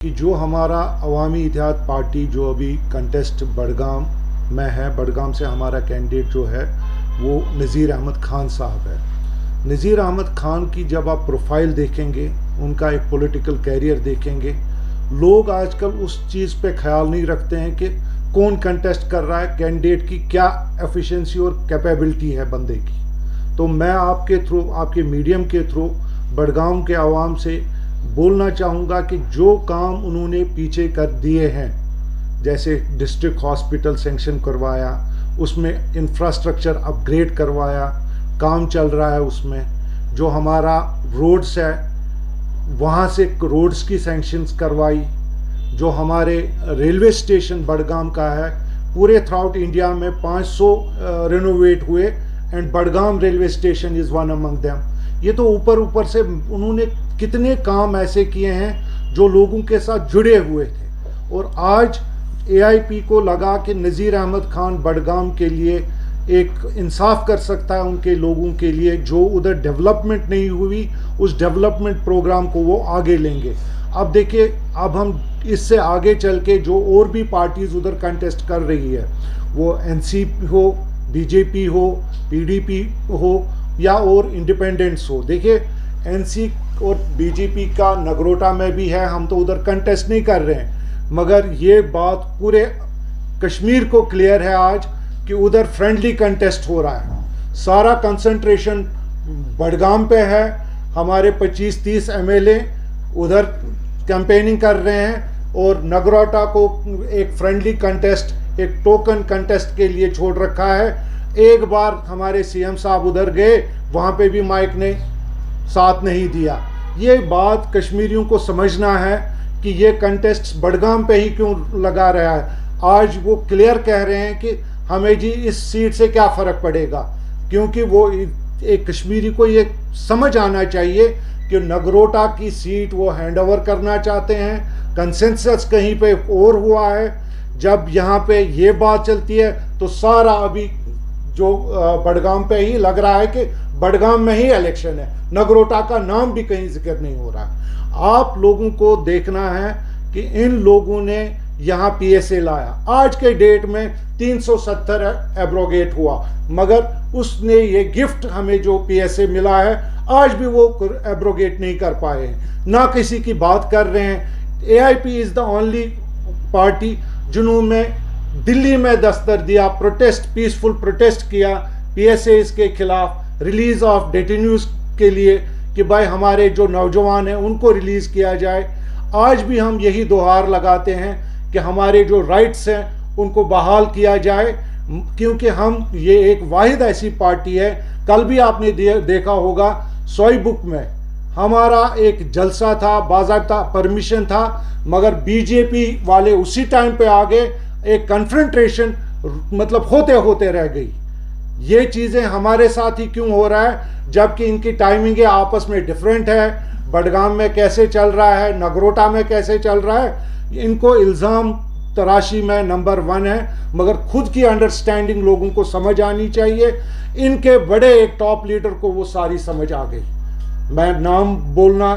कि जो हमारा अवामी इत्तेहाद पार्टी जो अभी कंटेस्ट बडगाम में है, बडगाम से हमारा कैंडिडेट जो है वो नज़ीर अहमद खान साहब है। नज़ीर अहमद खान की जब आप प्रोफाइल देखेंगे, उनका एक पॉलिटिकल कैरियर देखेंगे, लोग आजकल उस चीज़ पे ख्याल नहीं रखते हैं कि कौन कंटेस्ट कर रहा है, कैंडिडेट की क्या एफिशिएंसी और कैपेबिलिटी है बंदे की। तो मैं आपके थ्रू, आपके मीडियम के थ्रू बडगाम के आवाम से बोलना चाहूँगा कि जो काम उन्होंने पीछे कर दिए हैं, जैसे डिस्ट्रिक्ट हॉस्पिटल सेंक्शन करवाया, उसमें इंफ्रास्ट्रक्चर अपग्रेड करवाया, काम चल रहा है उसमें, जो हमारा रोड्स है वहाँ से रोड्स की सेंक्शंस करवाई, जो हमारे रेलवे स्टेशन बडगाम का है, पूरे थ्रू आउट इंडिया में 500 रिनोवेट हुए and Budgam railway station is one among them. ये तो ऊपर ऊपर से उन्होंने कितने काम ऐसे किए हैं जो लोगों के साथ जुड़े हुए थे। और आज एआईपी को लगा कि नज़ीर अहमद खान बडगाम के लिए एक इंसाफ कर सकता है, उनके लोगों के लिए जो उधर डेवलपमेंट नहीं हुई, उस डेवलपमेंट प्रोग्राम को वो आगे लेंगे। अब देखिए, अब हम इससे आगे चल के जो और भी पार्टीज़ उधर कंटेस्ट कर रही है, वो एनसीपी हो, बीजेपी हो, पीडीपी हो या और इंडिपेंडेंट्स हो। देखिए, एनसी और बीजेपी का नगरोटा में भी है, हम तो उधर कंटेस्ट नहीं कर रहे हैं, मगर ये बात पूरे कश्मीर को क्लियर है आज कि उधर फ्रेंडली कंटेस्ट हो रहा है। सारा कंसंट्रेशन बडगाम पे है। हमारे 25-30 एमएलए उधर कैंपेनिंग कर रहे हैं और नगरोटा को एक फ्रेंडली कंटेस्ट, एक टोकन कंटेस्ट के लिए छोड़ रखा है। एक बार हमारे सीएम साहब उधर गए, वहाँ पे भी माइक ने साथ नहीं दिया। ये बात कश्मीरियों को समझना है कि ये कंटेस्ट बडगाम पे ही क्यों लगा रहा है। आज वो क्लियर कह रहे हैं कि हमें जी इस सीट से क्या फ़र्क पड़ेगा, क्योंकि वो एक कश्मीरी को ये समझ आना चाहिए कि नगरोटा की सीट वो हैंड ओवर करना चाहते हैं। कंसेंसस कहीं पे और हुआ है। जब यहाँ पे ये बात चलती है तो सारा अभी जो बडगाम पे ही लग रहा है कि बडगाम में ही इलेक्शन है, नगरोटा का नाम भी कहीं जिक्र नहीं हो रहा। आप लोगों को देखना है कि इन लोगों ने यहाँ पीएसए लाया, आज के डेट में 370 एब्रोगेट हुआ, मगर उसने ये गिफ्ट हमें जो पीएसए मिला है आज भी वो एब्रोगेट नहीं कर पाए हैं, ना किसी की बात कर रहे हैं। AIP is the only party जिन्होंने दिल्ली में दस्तक दिया, प्रोटेस्ट, पीसफुल प्रोटेस्ट किया पीएसए के खिलाफ, रिलीज ऑफ डेटेन्यूज के लिए कि भाई हमारे जो नौजवान हैं उनको रिलीज किया जाए। आज भी हम यही दोहार लगाते हैं कि हमारे जो राइट्स हैं उनको बहाल किया जाए, क्योंकि हम ये एक वाहिद ऐसी पार्टी है। कल भी आपने देखा होगा सोई बुक में हमारा एक जलसा था, बाज़ाब्ता परमिशन था, मगर बीजेपी वाले उसी टाइम पे आ गए, एक कन्फ्रंटेशन मतलब होते होते रह गई। ये चीज़ें हमारे साथ ही क्यों हो रहा है, जबकि इनकी टाइमिंग आपस में डिफरेंट है। बडगाम में कैसे चल रहा है, नगरोटा में कैसे चल रहा है, इनको इल्ज़ाम तराशी में नंबर 1 है, मगर खुद की अंडरस्टैंडिंग लोगों को समझ आनी चाहिए। इनके बड़े एक टॉप लीडर को वो सारी समझ आ गई। मैं नाम बोलना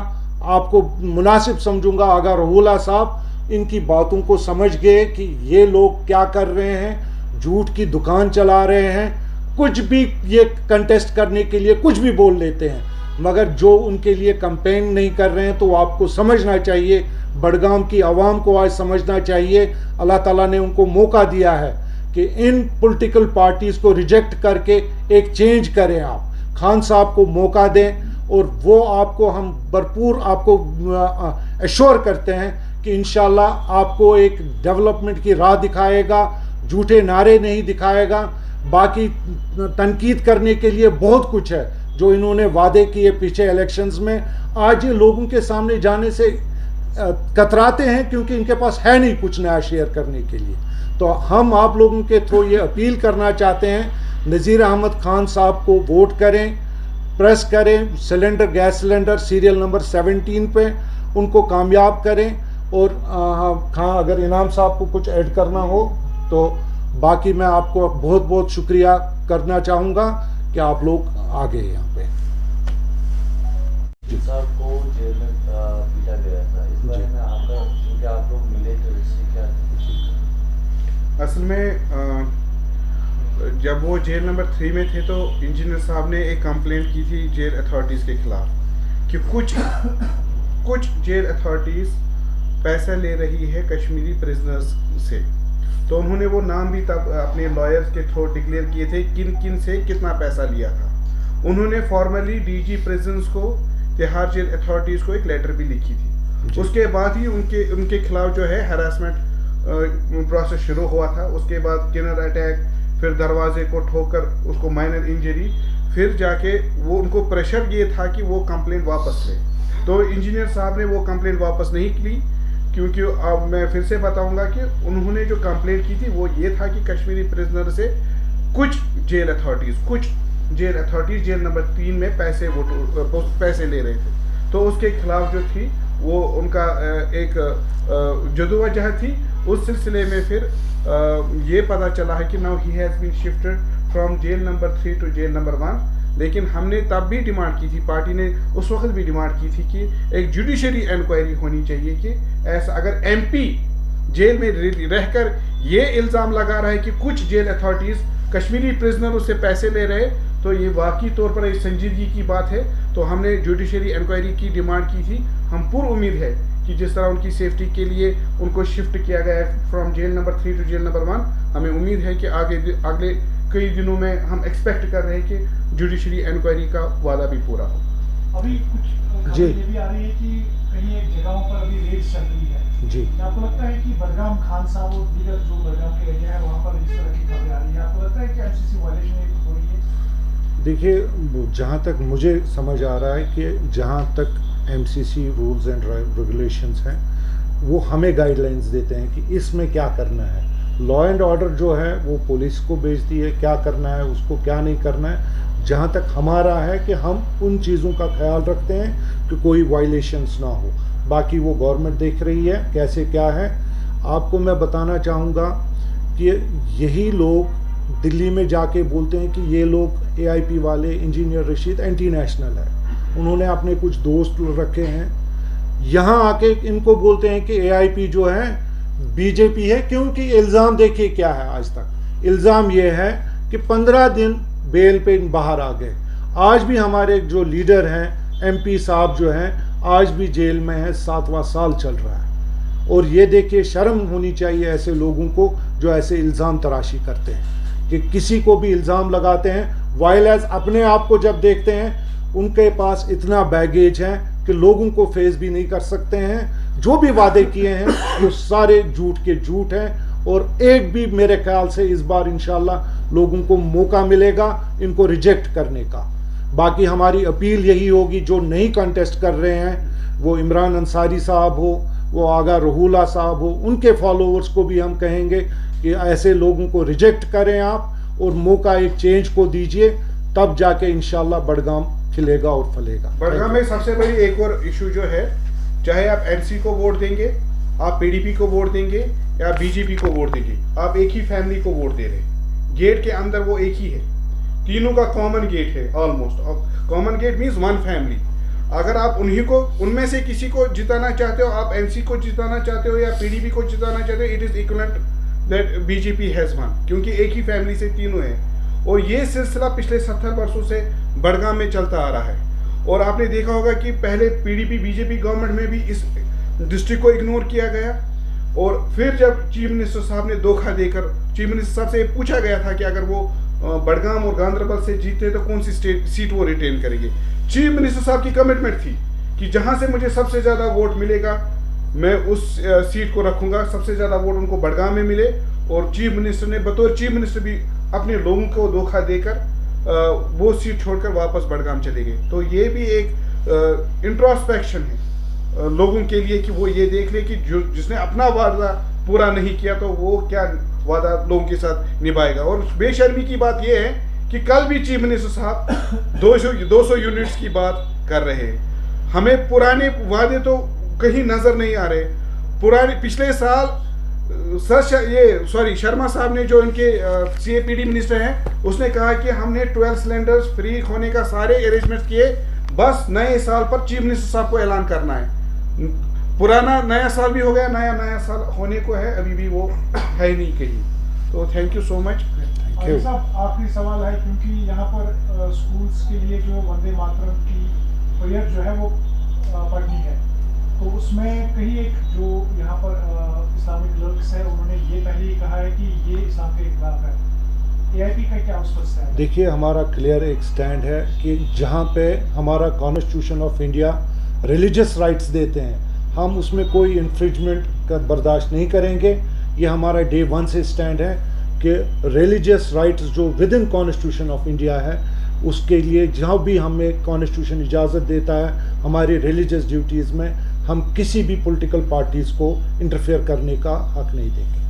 आपको मुनासिब समझूंगा अगर रहुला साहब इनकी बातों को समझ गए कि ये लोग क्या कर रहे हैं, झूठ की दुकान चला रहे हैं, कुछ भी ये कंटेस्ट करने के लिए कुछ भी बोल लेते हैं, मगर जो उनके लिए कैंपेन नहीं कर रहे हैं, तो आपको समझना चाहिए, बडगाम की आवाम को आज समझना चाहिए, अल्लाह ताला ने उनको मौका दिया है कि इन पॉलिटिकल पार्टीज़ को रिजेक्ट करके एक चेंज करें। आप खान साहब को मौका दें और वो आपको, हम भरपूर आपको एश्योर करते हैं कि इंशाल्लाह आपको एक डेवलपमेंट की राह दिखाएगा, झूठे नारे नहीं दिखाएगा। बाकी तनकीद करने के लिए बहुत कुछ है जो इन्होंने वादे किए पीछे इलेक्शंस में, आज ये लोगों के सामने जाने से कतराते हैं क्योंकि इनके पास है नहीं कुछ नया शेयर करने के लिए। तो हम आप लोगों के थ्रू ये अपील करना चाहते हैं, नज़ीर अहमद खान साहब को वोट करें, प्रेस करें, cylinder, gas cylinder serial number 17 पे उनको कामयाब करें। और हाँ, अगर इनाम साहब को कुछ ऐड करना हो तो बाकी मैं आपको बहुत बहुत शुक्रिया करना चाहूँगा कि आप लोग आ गए यहाँ पे। साहब को जेल में पीटा गया था, इस बारे में आपका लोग मिले तो इससे क्या? असल में जब वो जेल नंबर 3 में थे तो इंजीनियर साहब ने एक कंप्लेंट की थी जेल अथॉरिटीज़ के खिलाफ कि कुछ जेल अथॉरिटीज़ पैसा ले रही है कश्मीरी प्रिजनर्स से। तो उन्होंने वो नाम भी तब अपने लॉयर्स के थ्रू डिक्लेयर किए थे किन किन से कितना पैसा लिया था। उन्होंने फॉर्मली डीजी प्रिजन्स को, तिहाड़ जेल अथॉरिटीज़ को एक लेटर भी लिखी थी। उसके बाद ही उनके खिलाफ जो है हैरासमेंट प्रोसेस शुरू हुआ था। उसके बाद किनर अटैक, फिर दरवाजे को ठोकर उसको माइनर इंजरी, फिर जाके वो उनको प्रेशर ये था कि वो कंप्लेंट वापस ले। तो इंजीनियर साहब ने वो कंप्लेंट वापस नहीं की, क्योंकि अब मैं फिर से बताऊंगा कि उन्होंने जो कंप्लेंट की थी वो ये था कि कश्मीरी प्रिजनर से कुछ जेल अथॉरिटीज़ जेल नंबर 3 में पैसे ले रहे थे। तो उसके खिलाफ जो थी वो उनका एक जदोजहद थी। उस सिलसिले में फिर ये पता चला है कि now he has been shifted from jail number 3 to jail number 1। लेकिन हमने तब भी डिमांड की थी, पार्टी ने उस वक्त भी डिमांड की थी कि एक जुडिशरी इंक्वायरी होनी चाहिए कि ऐसा अगर एमपी जेल में रहकर ये इल्ज़ाम लगा रहा है कि कुछ जेल अथॉरिटीज़ कश्मीरी प्रिजनरों से पैसे ले रहे, तो ये वाकई तौर पर एक संजीदगी की बात है। तो हमने जुडिशरी इंक्वायरी की डिमांड की थी। हम पूरी उम्मीद है कि जिस तरह उनकी सेफ्टी के लिए उनको शिफ्ट किया गया है from jail number 3 to jail number 1, हमें उम्मीद है कि अगले कई दिनों में हम एक्सपेक्ट कर रहे हैं कि जुडिशरी इंक्वायरी का वादा भी पूरा हो। अभी कुछ जी ये भी आ रही है कि कहीं एक जगहों पर अभी रेड चल रही है जी। क्या आपको लगता है कि बडगाम खान साहब और दीगर जो बडगाम के एरिया है वहाँ पर इस तरह की खबरें आ रही है? आपको लगता है कि एमसीसी वायलेशन हो रही है? देखिए, जहाँ तक मुझे समझ आ रहा है कि जहाँ तक एमसीसी रूल्स एंड रेगुलेशंस हैं वो हमें गाइडलाइंस देते हैं कि इसमें क्या करना है। लॉ एंड ऑर्डर जो है वो पुलिस को भेजती है, क्या करना है उसको, क्या नहीं करना है। जहाँ तक हमारा है कि हम उन चीज़ों का ख्याल रखते हैं कि कोई वायलेशंस ना हो। बाकी वो गवर्नमेंट देख रही है कैसे क्या है। आपको मैं बताना चाहूँगा कि यही लोग दिल्ली में जाके बोलते हैं कि ये लोग एआईपी वाले, इंजीनियर रशीद एंटी नेशनल है। उन्होंने अपने कुछ दोस्त रखे हैं, यहाँ आके इनको बोलते हैं कि एआईपी जो है बीजेपी है। क्योंकि इल्ज़ाम देखिए क्या है, आज तक इल्ज़ाम ये है कि 15 दिन बेल पे बाहर आ गए। आज भी हमारे जो लीडर हैं एमपी साहब जो हैं आज भी जेल में हैं, 7वां साल चल रहा है। और ये देखिए शर्म होनी चाहिए ऐसे लोगों को जो ऐसे इल्ज़ाम तराशी करते हैं कि किसी को भी इल्ज़ाम लगाते हैं। वायलेंस अपने आप को जब देखते हैं उनके पास इतना बैगेज है कि लोगों को फेस भी नहीं कर सकते हैं। जो भी वादे किए हैं वो सारे झूठ के झूठ हैं। और एक भी मेरे ख्याल से इस बार इंशाल्लाह लोगों को मौका मिलेगा इनको रिजेक्ट करने का। बाकी हमारी अपील यही होगी, जो नहीं कंटेस्ट कर रहे हैं, वो इमरान अंसारी साहब हो, वो आगा रहुला साहब हो, उनके फॉलोअर्स को भी हम कहेंगे कि ऐसे लोगों को रिजेक्ट करें आप और मौका एक चेंज को दीजिए, तब जाके इंशाल्लाह बडगाम खिलेगा और फलेगा। बडगाम में सबसे बड़ी एक और इशू जो है, चाहे आप एनसी को वोट देंगे, आप पीडीपी को वोट देंगे या बीजेपी को वोट देंगे, आप एक ही फैमिली को वोट दे रहे हैं। गेट के अंदर वो एक ही है, तीनों का कॉमन गेट है almost. Common gate means one family. अगर आप उनमें से किसी को जिताना चाहते हो, आप एनसी को जिताना चाहते हो या पीडीपी को जिताना चाहते हो, it is equivalent that BJP has one, क्योंकि एक ही फैमिली से तीनों हैं। और ये सिलसिला पिछले 70 वर्षों से बडगाम में चलता आ रहा है। और आपने देखा होगा कि पहले पीडीपी बीजेपी गवर्नमेंट में भी इस डिस्ट्रिक्ट को इग्नोर किया गया। और फिर जब चीफ मिनिस्टर साहब ने धोखा देकर, चीफ मिनिस्टर साहब से पूछा गया था कि अगर वो बडगाम और गांधरबल से जीते तो कौन सी सीट वो रिटेन करेंगे, चीफ मिनिस्टर साहब की कमिटमेंट थी कि जहां से मुझे सबसे ज़्यादा वोट मिलेगा मैं उस सीट को रखूंगा। सबसे ज़्यादा वोट उनको बडगाम में मिले और चीफ मिनिस्टर ने बतौर चीफ मिनिस्टर भी अपने लोगों को धोखा देकर वो सीट छोड़कर वापस बडगाम चले गए। तो ये भी एक इंट्रोस्पेक्शन है लोगों के लिए कि वो ये देख ले कि जिसने अपना वादा पूरा नहीं किया तो वो क्या वादा लोगों के साथ निभाएगा। और बेशर्मी की बात ये है कि कल भी चीफ मिनिस्टर साहब 200 यूनिट्स की बात कर रहे हैं। हमें पुराने वादे तो कहीं नजर नहीं आ रहे। पुराने पिछले साल शर्मा साहब ने, जो इनके सीएपीडी मिनिस्टर हैं, उसने कहा कि हमने 12 सिलेंडर्स फ्री होने का सारे अरेंजमेंट किए, बस नए साल पर चीफ मिनिस्टर साहब को ऐलान करना है। पुराना नया साल भी हो गया, नया साल होने को है, अभी भी वो है ही नहीं कहीं। तो thank you so much. Arif साहब, आखिरी सवाल है, क्योंकि यहाँ पर स्कूल्स के लिए जो वंदे मातरम की प्रेयर जो है वो पढ़नी है, तो उसमें कहीं एक जो यहाँ पर इस्लामिक क्लर्क्स है उन्होंने ये पहले ही कहा है कि ये इस्लाम के खिलाफ है। AIP का क्या उस पर स्टैंड है? देखिए, हमारा क्लियर एक स्टैंड है कि जहाँ पे हमारा constitution of India religious rights देते हैं, हम उसमें कोई इन्फ्रिंजमेंट का बर्दाश्त नहीं करेंगे। ये हमारा डे 1 से स्टैंड है कि रिलीजियस राइट्स जो with in constitution of India है, उसके लिए जहाँ भी हमें कॉन्स्टिट्यूशन इजाज़त देता है हमारी रिलीजियस ड्यूटीज़ में, हम किसी भी पॉलिटिकल पार्टीज़ को इंटरफेयर करने का हक नहीं देंगे।